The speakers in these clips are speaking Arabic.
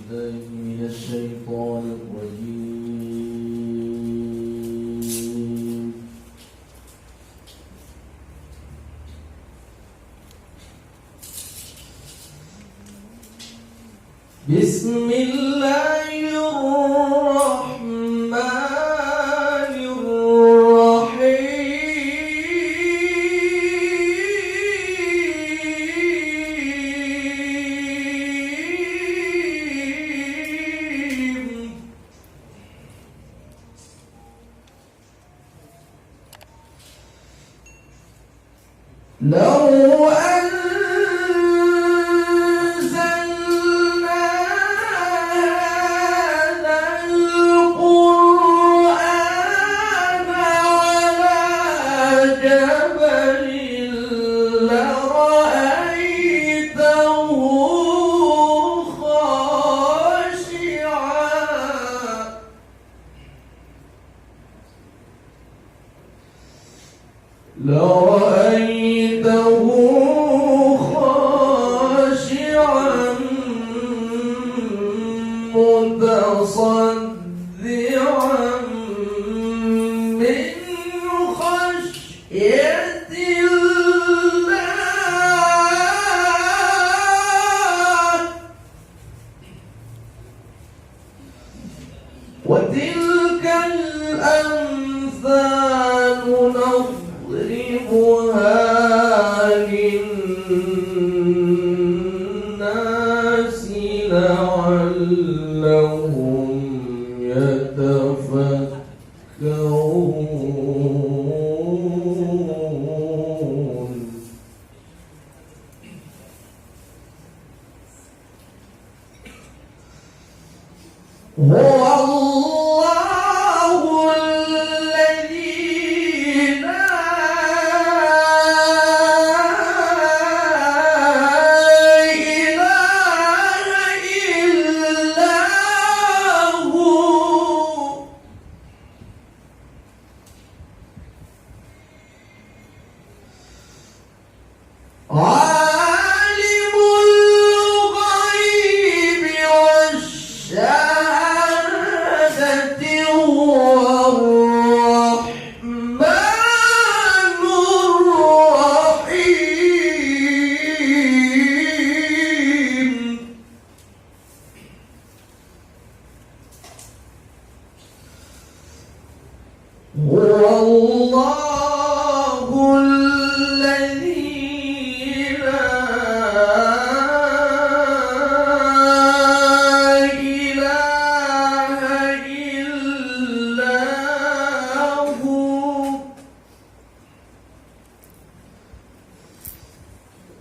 بالله من الشيطان الرجيم. بسم الله الرحمن الرحيم. لو أنزلنا هذا القرآن على جبل لرأيته خاشعا متصدعا من خشية الله. وتلك الأمثال نضربها للناس لعلهم يتفكرون. هو الله الذي لا إله إلا هو. عالم الغيب والشهادة هو الرحمن الرحيم. هو الله الذي لا إله إلا هو.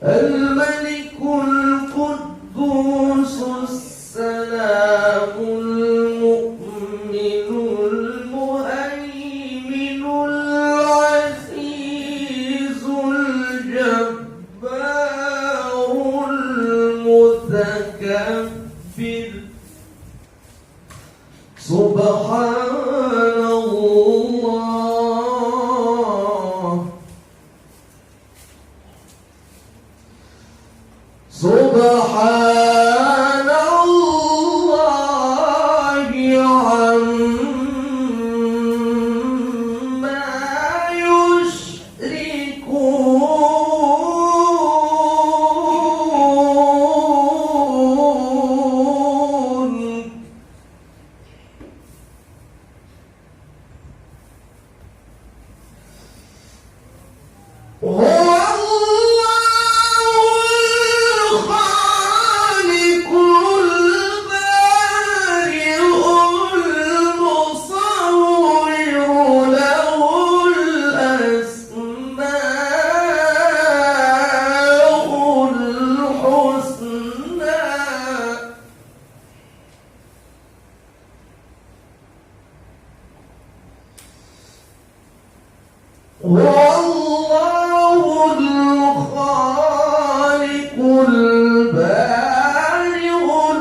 الملك القدوس السلام المؤمن المهيمن العزيز الجبار المتكبر. سبحان الله. سبحان الله عما يشركون. هو الخالق البارئ المصور له الأسماء الحسنى. هو الله الخالق البارئ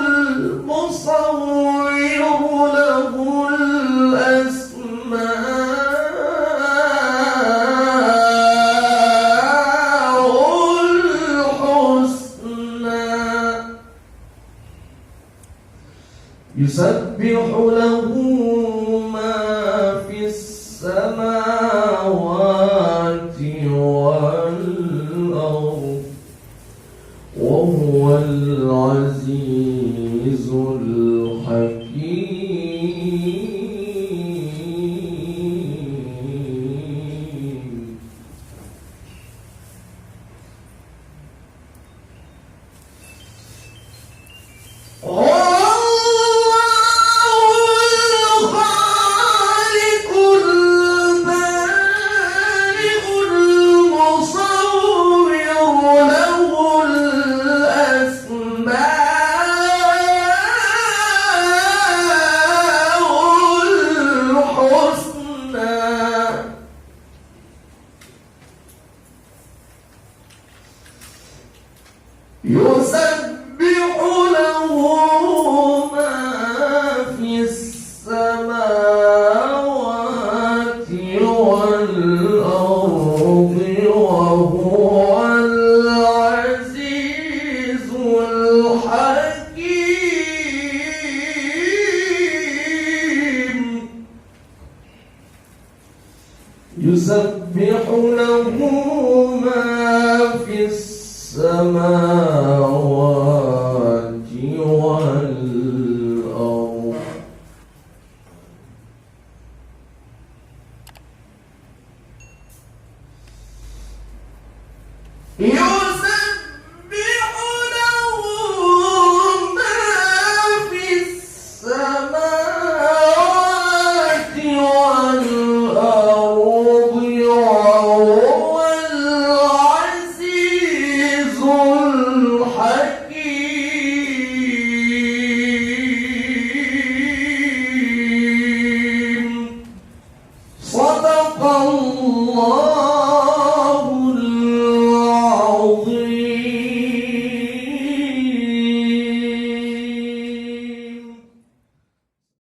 المصور له الأسماء الحسنى. له ما في السماوات والأرض وهو العزيز الحكيم. يسبح له ما في السماوات والأرض وهو العزيز الحكيم. يسبح له ما في السماوات والأرض يسبح